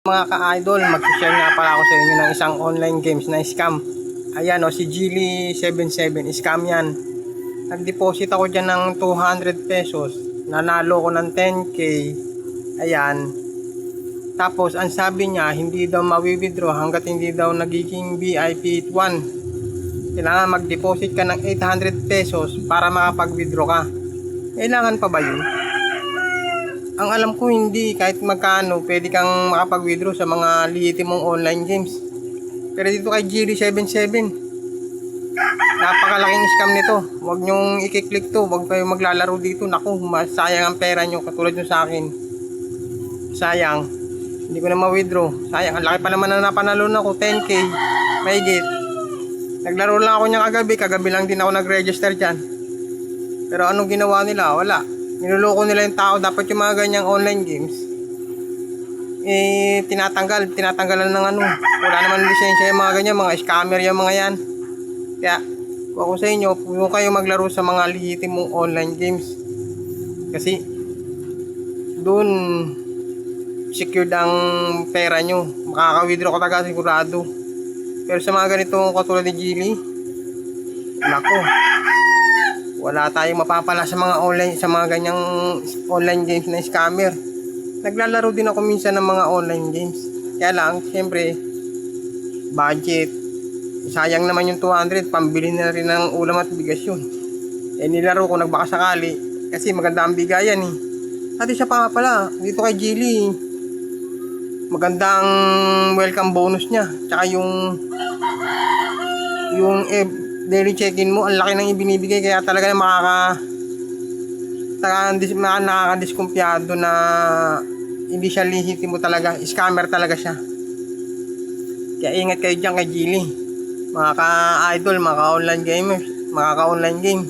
Mga ka-idol, mag-share nga pala ako sa inyo ng isang online games na scam. Ayan o, si Gili77, scam yan. Nag-deposit ako dyan ng 200 pesos. Nanalo ko ng 10k. Ayan. Tapos, ang sabi niya, hindi daw mawi-withdraw hanggat hindi daw nagiging VIP 1. Kailangan mag-deposit ka ng 800 pesos para makapag-withdraw ka. Kailangan pa ba yun? Ang alam ko hindi, kahit magkano pwede kang makapag-withdraw sa mga lehitimong online games. Pero dito kay Gili77, napakalaking scam nito. Huwag nyong i-click to, huwag kayong maglalaro dito. Naku, masayang ang pera nyo, katulad nyo sa akin. Sayang, hindi ko na ma-withdraw. Sayang, ang laki pa naman na napanalo na ako, 10k, mahigit. Naglaro lang ako niya kagabi lang din ako nag-register dyan. Pero anong ginawa nila? Wala. Niloloko nila yung tao. Dapat yung mga ganyang online games tinatanggalan ng ano. Wala naman lisensya yung mga ganyan, mga scammer yung mga yan. Kaya kung ako sa inyo, huwag kayo maglaro sa mga lehitimong online games, kasi doon secured ang pera nyo. Makaka-withdraw ka talaga sigurado. Pero sa mga ganitong katulad ni Gili, nako, wala tayong mapapala sa mga online, sa mga ganyang online games na scammer. Naglalaro din ako minsan ng mga online games. Kaya lang, siyempre, budget. Sayang naman yung 200, pambili na rin ng ulam at bigas yun. Nilaro ko, nagbaka sakali, kasi maganda ang bigayan eh. At isa pa pala, dito kay Gili, magandang welcome bonus niya. Tsaka yung daily check-in mo, ang laki nang ibinibigay, kaya talaga nakakadiskumpiyado na hindi siya lihitimo talaga, scammer talaga siya. Kaya ingat kayo dyan kay Gili, mga ka-idol, mga ka-online gamers, mga ka-online game.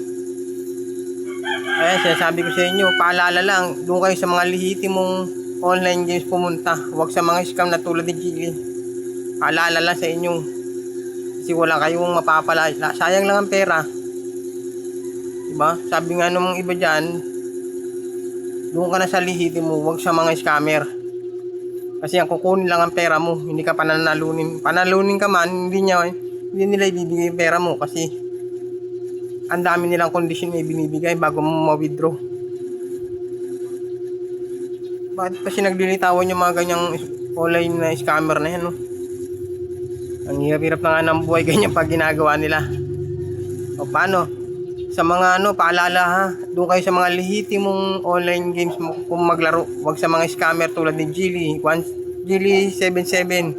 Kaya sinasabi ko sa inyo, paalala lang, doon kayo sa mga lihitimong online games pumunta, huwag sa mga scam na tulad ni Gili. Paalala lang sa inyo, kasi wala kayong mapapala, sayang lang ang pera, diba? Sabi nga nung iba dyan, doon ka na sa lihitimo, huwag sa mga scammer, kasi ang kukunin lang ang pera mo, hindi ka panalunin ka man, hindi nila ibibigay yung pera mo, kasi ang dami nilang kondisyon na ibinibigay bago mo ma-withdraw. Bakit kasi naglilitawan yung mga ganyang online na scammer na yan, no? Ang hirap-hirap na nga ng buhay, ganyan pag ginagawa nila. O paano? Sa mga paalala ha, doon kayo sa mga lehitimong online games mo kung maglaro. Huwag sa mga scammer tulad ni Gili77.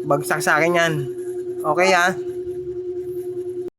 Bagsak sa akin yan. Okay ha?